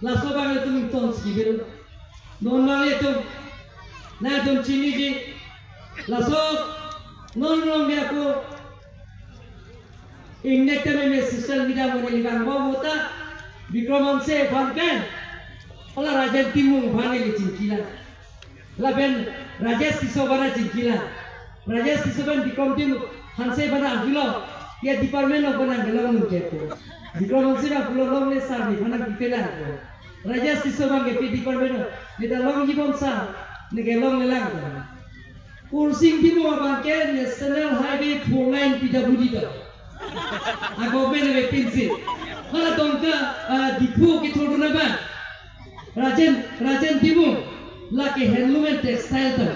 laso bang itu minton skibiru non bang itu na dum chini ji laso non non dia aku इंडेक्ट में social media में लिखा वो होता विक्रमन से भागकर अला राजेश टीमू भाने की चिंकिला लाबेन राजेश किशोबरा चिंकिला राजेश किशोबन विक्रम टीम हंसे बना किलो ये डिपार्टमेंट ऑफ बना गला मुझे तो विक्रमन से ना पुलो लोग ने सारी बना कितेला तो राजेश किशोबन के डिपार्टमेंट ने दा लोग जीवन सा ने के लोग ने लगा कुर्सिंग टीमू बांके नेशनल हाईवे 4 लाइन पीडब्ल्यूडी तो Aku bela pinsi. Kalau tongka dipu kita dulu napa? Rajen dipu, laki handloom and textile tu.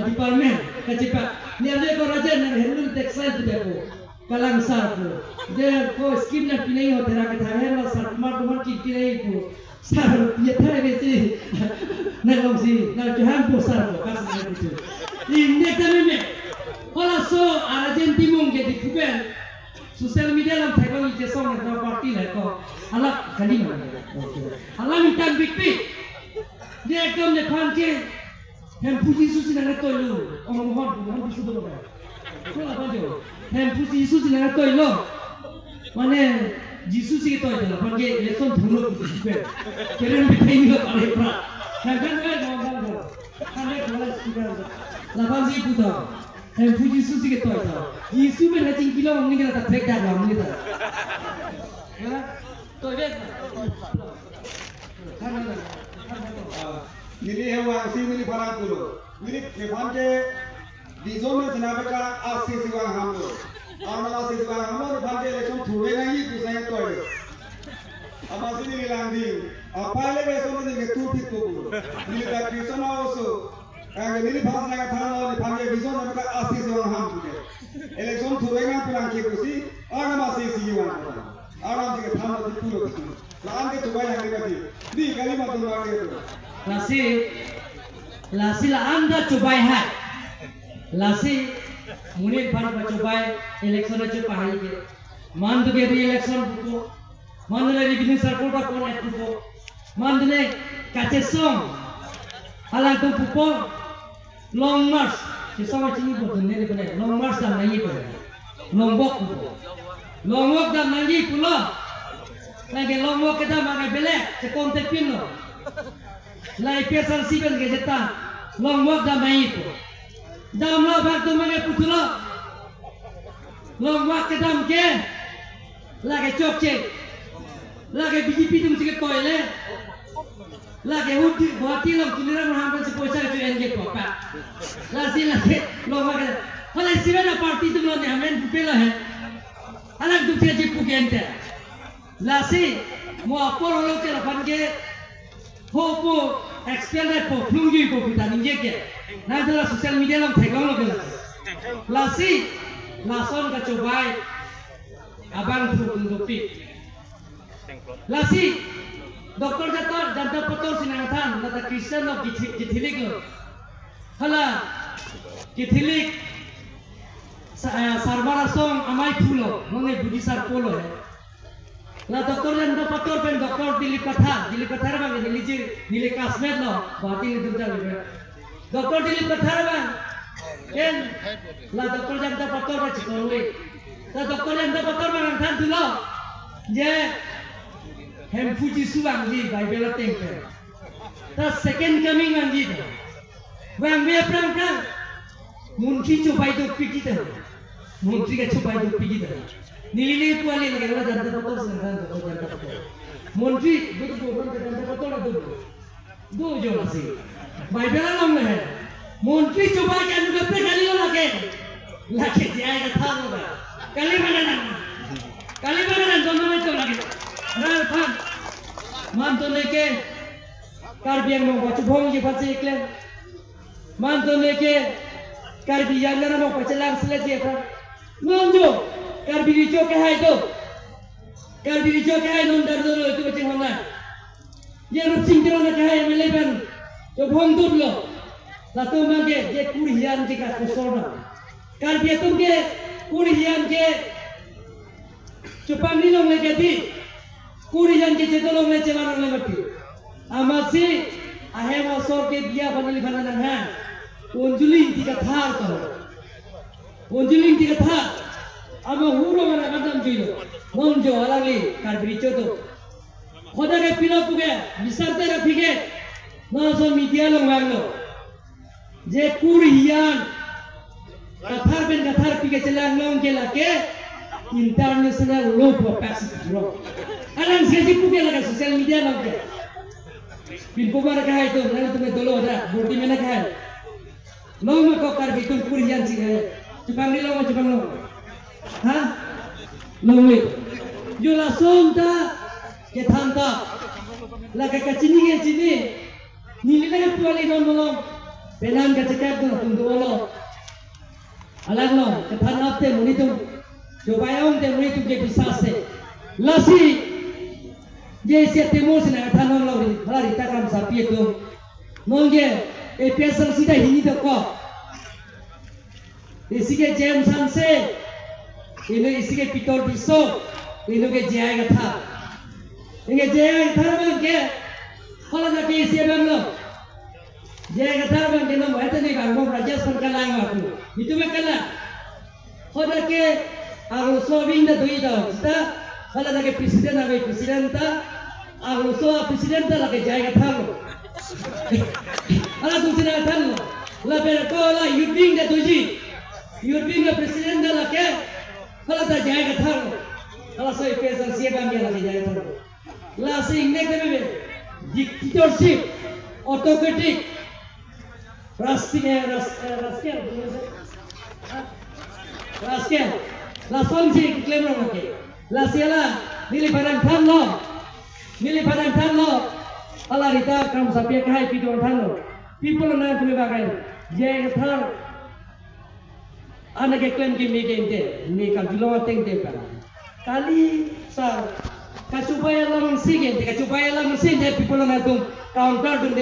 Department kacipa. Ni ada ko rajen handloom textile tu dia ko. Kalang sar ko. Dia ko skim na pinai ho tera ke thare la sar mar ki pinai ko. Sar ye thare besi. Na longsi na jahan po sar ko kas na itu. Ini kami kalau so rajen dipu ke dipu Sosial media dalam teknologi jasa orang parti lah ko alat kali mana alat minta bukti dia ekam dia panci hem puji susi nak toilu orang mohon susu dulu kan kau apa jo hem puji susi nak toilu mana Jesus sih toilu lah panci leson dulu puji ber keren bikin juga paling berat kan orang lapan sih putar hem puji susi ke toilu Yesus berhati kilo orang ni kita tak dah orang ni tak, ya, toilet. Ini hewan sih ini barang dulu. Ini hewan ke di zona jenama ka asli siwang hamlo. Amal asli siwang hamlo ni hewan ke lekon thule lagi pusing toilet. Apa sih ni lagi? Apa lagi besok ni kita tuh itu. Ini dah Kristen also. Ini bahasa nak thana ni hewan ke di zona ka asli siwang hamlo. Election thurega pulang ke kusi agam asih siwan agam ke tham di pulo laan ke tubai hang ke di kali ma tu lage tu lasi laan da tubai hai lasi munir par ba tubai election ache pahai ke man ke re election buko man le revenue circle ba kon et buko man le kache song ala tu buko long march Kisah macam ni pun dunia ni benar. Long march dah nanti pun, long walk dah nanti pula. Lagi long walk kita makan belak, sekontek pun lo. Lagi pesan siapa yang kita long walk dah nanti pun. Dalam lah waktu mana putula. Long walk kita mungkin lagi cocok, lagi BJP tu mesti ke toilet. Lagi hati long kiniran hampir sepoisa itu enggak apa. Lasi long makan. Kalau siapa parti tu lo ni hamen bupela hai. Anak tu dia jipu kente. Lasi mau apa orang tu lapan ke. Hopo explain po flungi po kita ninje ke. Nanti lah sosial media long tegang lo ke. Lasi lason kecobai abang tu tundupi. Lasi Doktor jantar potong sinangatan, kata Kristen of Githilik lo. Hala Githilik Sarbara song amai pulo, mone budi sar polo. La doktor jantar potong pen doktor Dilip Kathar bang Dilip Kasmet lo, bahati ni tu jadi. Doktor Dilip Kathar bang, ken la doktor jantar potong bang cikolwe. La doktor jantar potong bang angkat dulu, je hem puji suang ji Bible temple. The second coming ang ji. Wang we prang muntri cobai do pigi dah. Muntri ka cobai do pigi dah. Nilili puali lagi orang jantan betul senang jantan betul. Muntri betul jantan betul ada dua jauh sih. Bible lang lah. Muntri cobai kan juga kali lagi. Lagi dia yang tahu lah. Kali mana jangan itu lagi. Nah, mantu leke karbiang mau baca bong je baca iklan. Mantu leke karbiang na mau baca lang sila je apa. Nonjo karbi rico ke hai tu. Karbi rico ke hai non dar dulu itu baca hona. Ye rup sing kira na ke hai meleban. To bong tu lo. Lalu mage je kurian jika kusona. Karbi tu ke kurian ke cupang ni long leke di. Kurian ke cetolong lece barang lagi. Amasi ahem asor ke dia panili bananan han. Onjuling tiga thar to. Onjuling tiga thar. Ama huro mana kadam juilo. Monjo alali karbiricho to. Khoda ke pila puge bisarte rafige. Naso media long wanglo. Je kurian kathar ben kathar pige celang long ke lake international low capacity drop. Alang sesi puge laga social media long ke. Pin pumar kahai tu, nanti tu betolo ada, bukti mana kahai. Long mak kau karbi tu kurian sih kahai. Cupang ni long, cupang long. Hah? Long ni. Jo langsung ta, ke thanta. Laga kacini ke cini. Nili laga puali long long. Pelan kacakap tu, tunggu long. Alang long, ke thanta te muni tu. Coba yang te muni tu ke bisa se. Lasi. Jesse temo sina thanon lori bari takam sapi itu nongge e pesal sida hini to ko isike jam sanse ino isike pitol biso ino ke jaya gatha inge jaya gatha bang ke khala na ke ise bang lo jaya gatha bang ke no mata ni bang mo raja sarkar lang aku itu me kala khoda ke aro sobinda doida sta khala na ke presiden ave presiden ta Aku soal presiden tak lagi jaya thalo. Alah tu sini thalo. Lah berkau lah yuding dah tuji. Yuding lah presiden dah lagi. Kalau tak jaya thalo. Kalau saya pesan siapa yang lagi jaya thalo. Lah sehingga kami dictatorship, autocratic, rascal. Lah songsi klaim orang ke. Lah siapa nilai barang thalo. Nili padang thalo ala rita kam sapia kahai pidon thalo people na tumi bagai je thar ana ke claim ki me ke ni ka dilong teng te pa kali sa kachupaya la mangsigen te kachupaya la mangsigen people na tum counter dun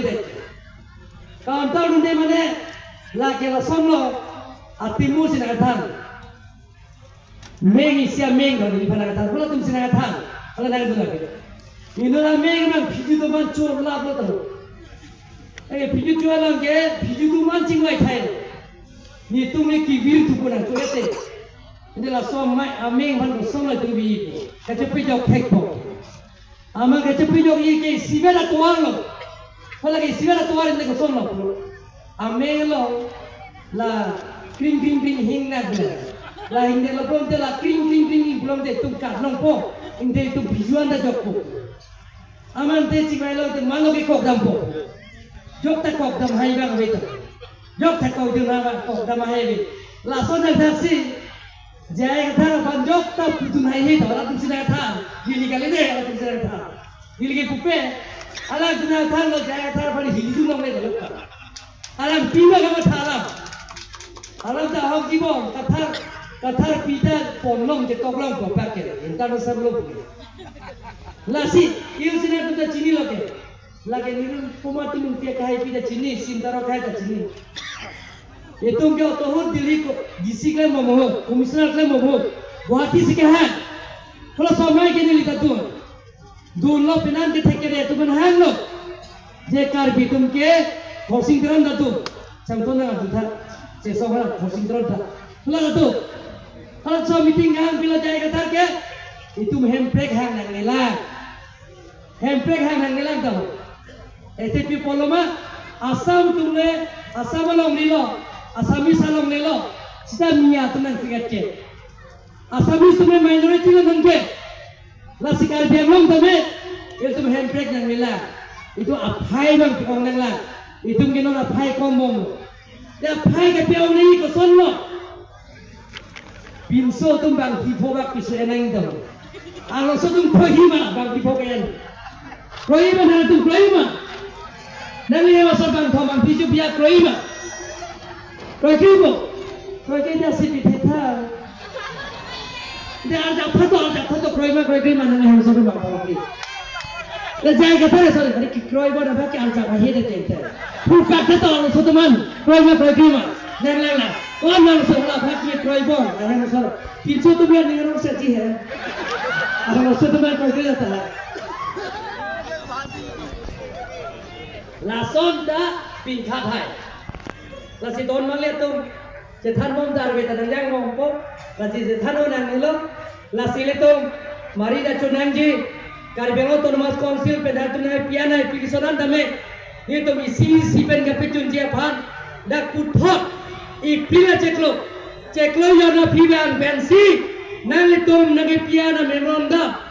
de mane la ke la somlo atimu sina thal mengi sia mengo ni pana thal bola tum sina thal ala na dun la Inolah memang biju tu man cor lap lo tu. Biju tu alam ke biju tu man cingwai thai. Ni tu me kibir tu pun aku kata. Inilah somai ameng man somai tu bi. Kacepi jauh kekpo. Ama kacepi jauh ini sibera tuar lo. Kalau ke sibera tuar ini kau somai lo. Ameng lo la kring hing na dulu. La hing lo belum tu la kring belum tu kat nong po. Ini tu bijuan dah jauh. Aman te cimai lo te malo ke kok dampo. Jok ta kok dam hai bang beto. Jok ta kok dam kok dam hai be. La so na taksi. Jai thar ban jok ta putun hai he to la tum sina tha. Hili kali de la tum sina tha. Hili ke pupe. Ala sina tha lo jai thar ban hili du long le lo. Alam pima ka tha alam. Alam ta hok jibon kathar pita pon long je kok long ko pakke. Inta no sab lo. Lasi, iu sini tu dah cini lagi. Lagi ni puma tu mungkin kahai pida cini, sintaro kahai dah cini. Itu kau tahu dili ko, DC klaim mamoh, komisioner klaim mamoh, Guwahati sikahai. Kalau samai ke ni lihat tu, dulu penan ke thek ke tu penan lo. Je karbi tum ke housing teran dah tu, contohnya tu thar, sesuatu housing teran dah. Kalau tu, kalau so meeting hang bila jaya kathar ke, itu handbrake hang nang nila. Handbrake hang nang nila tu. Ete poloma asam tumle asam long nilo, asami salong nilo. Sida miya tu nang tiket ke. Asami tumle minority lo nangke. Lasikar biang tu me, itu handbrake nang nila. Itu apai bang kong nang la. Itu mungkin orang apai komong. Dia apai ke piau ni ko sonlo. Pinso tu bang hipo bak piso enang tu. Kalau sedung prohima bang dipokayan, prohima nanti tu prohima. Nanti yang masuk bang thomang biju biar prohima, prohima si piteta. Dia ada foto prohima nanti yang masuk bang thomang biju. Lejai kata le sorry, hari prohima dah pakai alca bahaya dah center. Bukan kata orang soteman prohima. Nela. Orang sekolah pakai prohima, orang masuk. Pintu tu biar orang saji hai. Orang masuk tu biar prohima tak. lason da pingkat hai lasi don male tum je than mom dar be tan yang mom po lasi je than onang nilo lasi le tum mari da chunang ji Karbelo Autonomous Council pedal tunai piana pikisonan dame ni tum isi pen gape chunjia phan da kuthot I pila ceklo yana piban pensi nang tum nage piana memronda